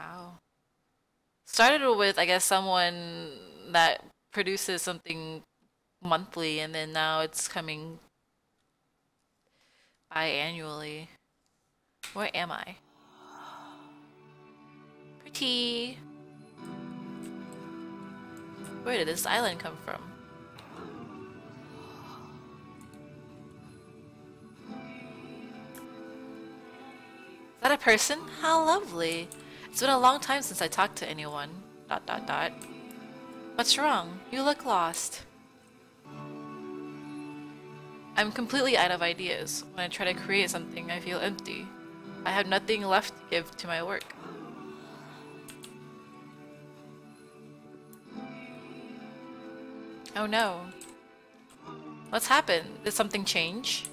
Wow. Started with, I guess, someone that produces something monthly, and then now it's coming biannually. Where am I? Pretty. Where did this island come from? Is that a person? How lovely. It's been a long time since I talked to anyone. Dot dot dot. What's wrong? You look lost. I'm completely out of ideas. When I try to create something, I feel empty. I have nothing left to give to my work. Oh no. What's happened? Did something change?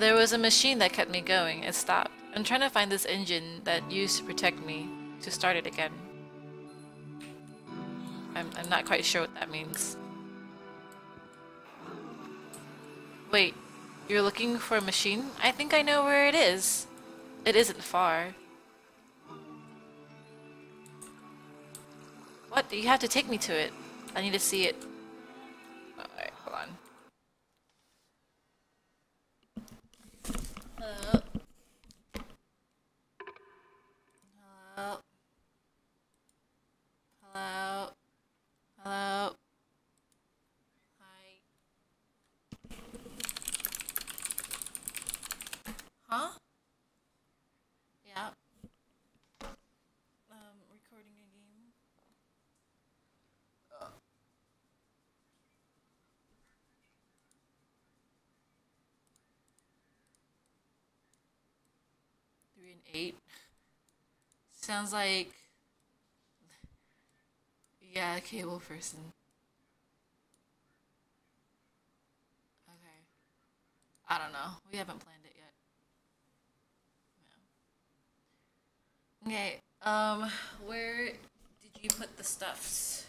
There was a machine that kept me going. It stopped. I'm trying to find this engine that used to protect me to start it again. I'm not quite sure what that means. Wait, you're looking for a machine? I think I know where it is. It isn't far. What? You have to take me to it. I need to see it. Alright, hold on. Hello? Hello? Hello? Hello? Hi. Huh? Yeah. Recording a game. 3 and 8. Sounds like, yeah, a cable person. Okay. I don't know. We haven't planned it yet. Yeah. Okay. Where did you put the stuffs?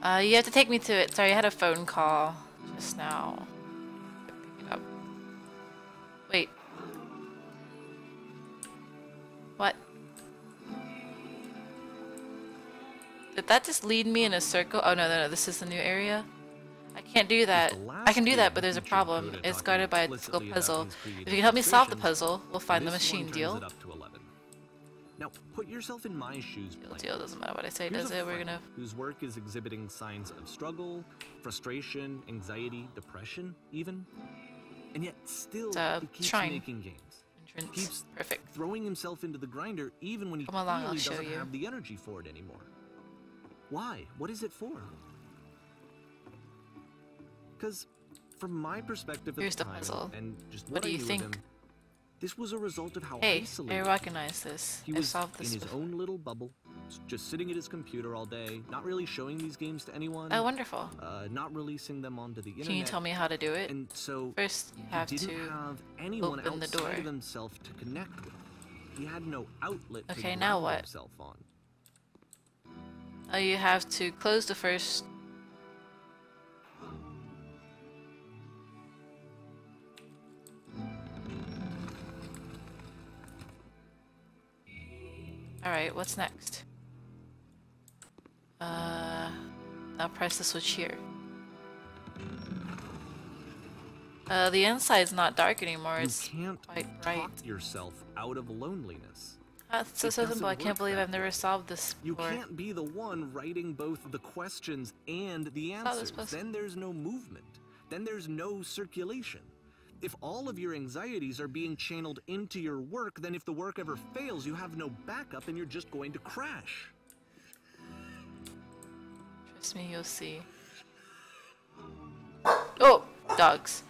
'Alright. You have to take me to it. Sorry, I had a phone call just now. Pick it up. Wait. What? Did that just lead me in a circle? Oh, no, this is the new area? I can't do that. I can do that, but there's a problem. It's guarded by a difficult puzzle. If you can help me solve the puzzle, we'll find the machine. Deal? Now, put yourself in my shoes. Deal. Doesn't matter what I say, does it? We're gonna... whose work is exhibiting signs of struggle, frustration, anxiety, depression, even. And yet still he keeps making games. Entrance. Keeps Perfect. throwing himself into the grinder even when he Come along, clearly I'll show doesn't you. have the energy for it anymore. Why? What is it for? Because from my perspective at Here's the the time, puzzle. and just What do I you knew of think? him, This was a result of how Hey, I isolated recognize this. he I've was solved this in his before. own little bubble, just sitting at his computer all day, not really showing these games to anyone. Oh, wonderful. Not releasing them onto the internet. Can you tell me how to do it? And so First, you have he didn't to have anyone open the door. outside of himself to connect with. He had no outlet to Okay, now ground what? himself on. You have to close the first. Alright, what's next? Now press the switch here. The inside's not dark anymore, it's You quite can't bright. talk yourself out of loneliness. That's so It simple, I doesn't can't work believe that I've never way. solved this You before. can't be the one writing both the questions and the Solve this answers. puzzle. Then there's no movement. Then there's no circulation. If all of your anxieties are being channeled into your work, then if the work ever fails, you have no backup and you're just going to crash. Trust me, you'll see. Oh, dogs.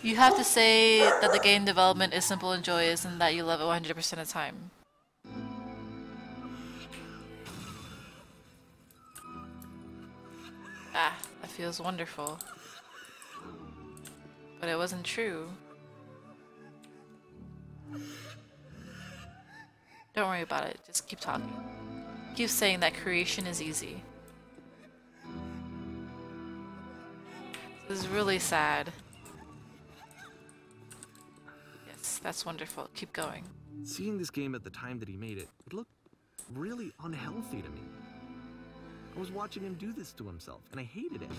You have to say that the game development is simple and joyous and that you love it 100% of the time. Ah, that feels wonderful. But it wasn't true. Don't worry about it, just keep talking. Keep saying that creation is easy. This is really sad. Yes, that's wonderful. Keep going. Seeing this game at the time that he made it, it looked really unhealthy to me. I was watching him do this to himself, and I hated it.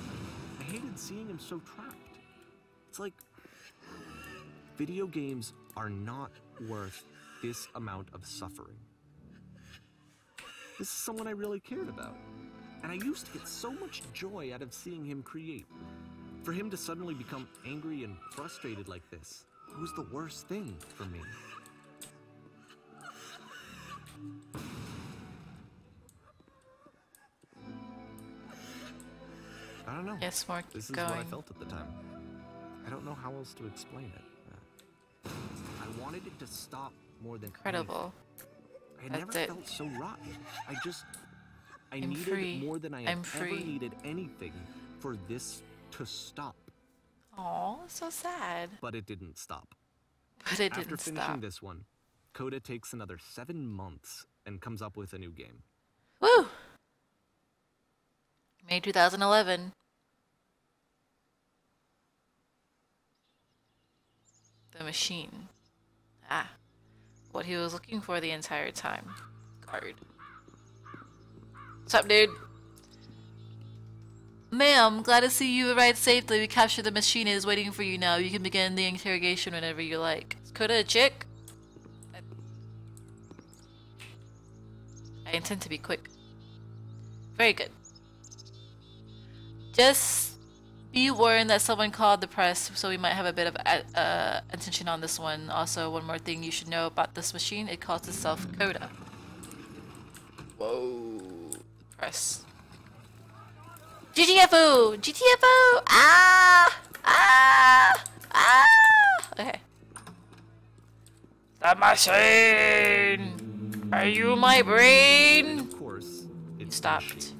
I hated seeing him so trapped. It's like, video games are not worth this amount of suffering. This is someone I really cared about. And I used to get so much joy out of seeing him create. For him to suddenly become angry and frustrated like this, it was the worst thing for me. I don't know. Yes, more keep This is going. what I felt at the time. I don't know how else to explain it. I wanted it to stop more than Incredible. anything. I That's never it. felt so rotten. I I'm needed free. it more than I I'm had ever free. needed anything for this to stop. Aw, so sad. But it didn't stop. But it After didn't finishing stop. this one, Coda takes another 7 months and comes up with a new game. Woo! May 2011. The machine. Ah. What he was looking for the entire time. Guard. What's up, dude? Ma'am, glad to see you arrived safely. We captured the machine. It is waiting for you now. You can begin the interrogation whenever you like. Is Coda a chick? I intend to be quick. Very good. Just be warned that someone called the press, so we might have a bit of attention on this one. Also, one more thing you should know about this machine, it calls itself Coda. Whoa. Press. GTFO! GTFO! Ah! Ah! Ah! Okay. The machine! Are you my brain? Of course, You it's stopped. machine.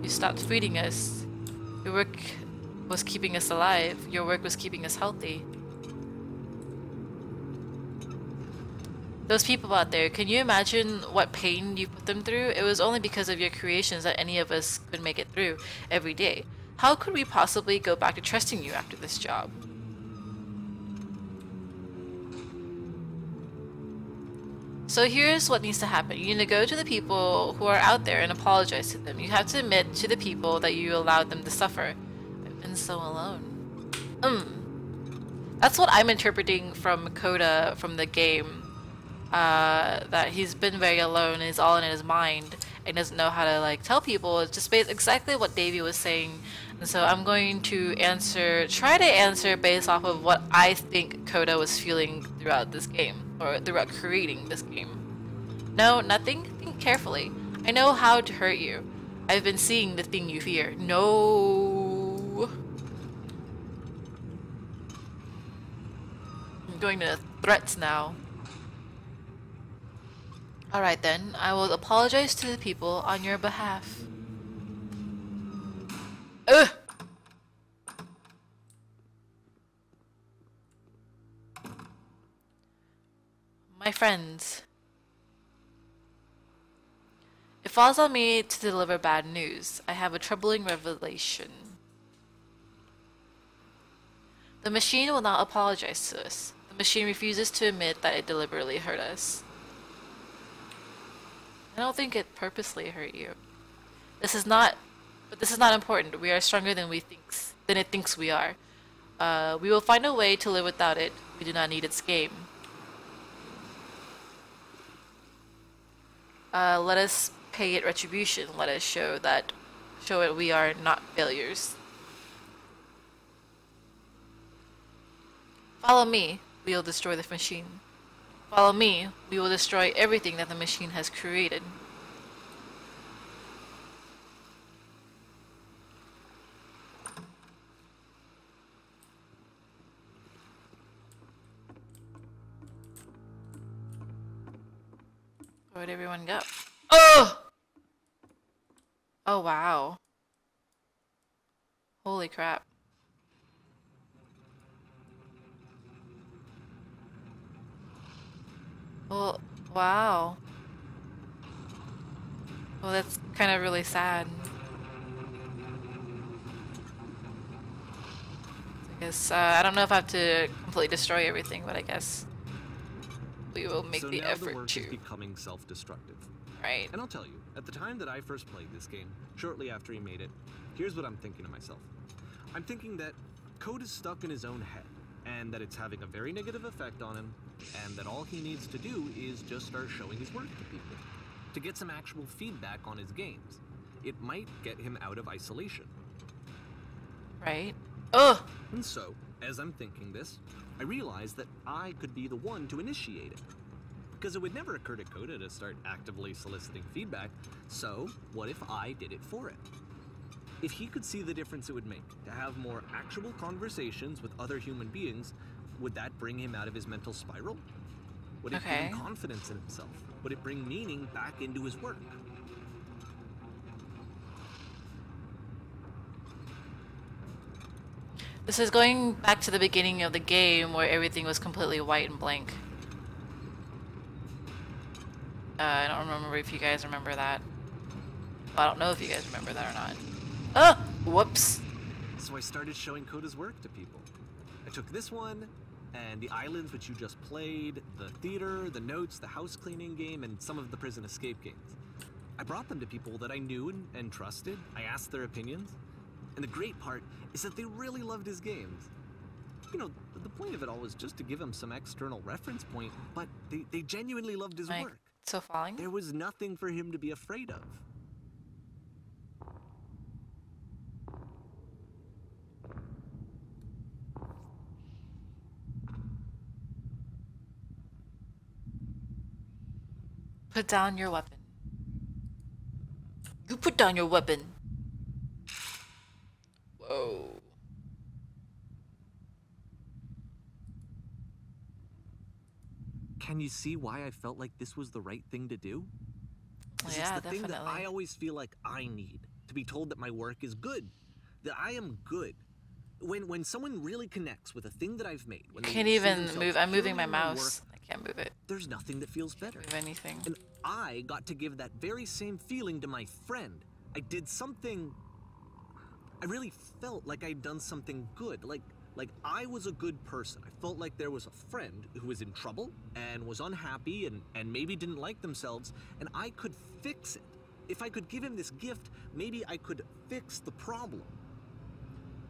You stopped feeding us. Your work was keeping us alive. Your work was keeping us healthy. Those people out there, can you imagine what pain you put them through? It was only because of your creations that any of us could make it through every day. How could we possibly go back to trusting you after this job? So here's what needs to happen. You need to go to the people who are out there and apologize to them. You have to admit to the people that you allowed them to suffer. I've been so alone. That's what I'm interpreting from Coda from the game. That he's been very alone and is all in his mind and doesn't know how to like tell people. It's just exactly what Davey was saying. And so I'm going to try to answer based off of what I think Coda was feeling throughout this game, or throughout creating this game. No, nothing? Think carefully. I know how to hurt you. I've been seeing the thing you fear. No. I'm going to threats now. Alright then, I will apologize to the people on your behalf. Ugh! My friends. It falls on me to deliver bad news. I have a troubling revelation. The machine will not apologize to us. The machine refuses to admit that it deliberately hurt us. I don't think it purposely hurt you. But this is not important. We are stronger than it thinks we are. We will find a way to live without it. We do not need its game. Let us pay it retribution. Let us show it we are not failures. Follow me. We will destroy the machine. Follow me. We will destroy everything that the machine has created. Where'd everyone go? Oh! Oh, wow. Holy crap. Well, wow. Well, that's kind of really sad. I guess, I don't know if I have to completely destroy everything, but I guess we will make the effort the work to. is becoming self-destructive. Right. And I'll tell you, at the time that I first played this game, shortly after he made it, here's what I'm thinking to myself. I'm thinking that Code is stuck in his own head, and that it's having a very negative effect on him, and that all he needs to do is just start showing his work to people, to get some actual feedback on his games. It might get him out of isolation. Right. Ugh! And so, as I'm thinking this, I realize that I could be the one to initiate it. Because it would never occur to Coda to start actively soliciting feedback, so what if I did it for him? If he could see the difference it would make to have more actual conversations with other human beings, would that bring him out of his mental spiral? Would it give him confidence in himself? Would it bring meaning back into his work? This is going back to the beginning of the game where everything was completely white and blank. I don't remember if you guys remember that. Well, I don't know if you guys remember that or not. Oh! Whoops! So I started showing Coda's work to people. I took this one, and the islands which you just played, the theater, the notes, the house cleaning game, and some of the prison escape games. I brought them to people that I knew and trusted. I asked their opinions. And the great part is that they really loved his games. You know, the point of it all was just to give him some external reference point, but they genuinely loved his work. So falling? There was nothing for him to be afraid of. Put down your weapon. You put down your weapon. Whoa. Can you see why I felt like this was the right thing to do? Yeah, it's the thing that definitely. I always feel like I need, to be told that my work is good, that I am good. When someone really connects with a thing that I've made, when I can't even move. I'm moving my mouse. I can't move it. There's nothing that feels better. Move anything. And I got to give that very same feeling to my friend. I did something. I really felt like I'd done something good. Like I was a good person. I felt like there was a friend who was in trouble and was unhappy and maybe didn't like themselves, and I could fix it. If I could give him this gift, maybe I could fix the problem.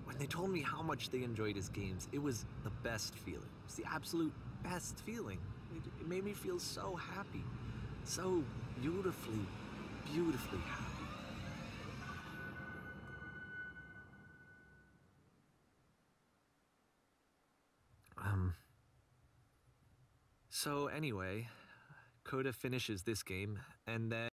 When they told me how much they enjoyed his games, it was the best feeling. It was the absolute best feeling. It made me feel so happy. So beautifully, beautifully happy. So anyway, Coda finishes this game, and then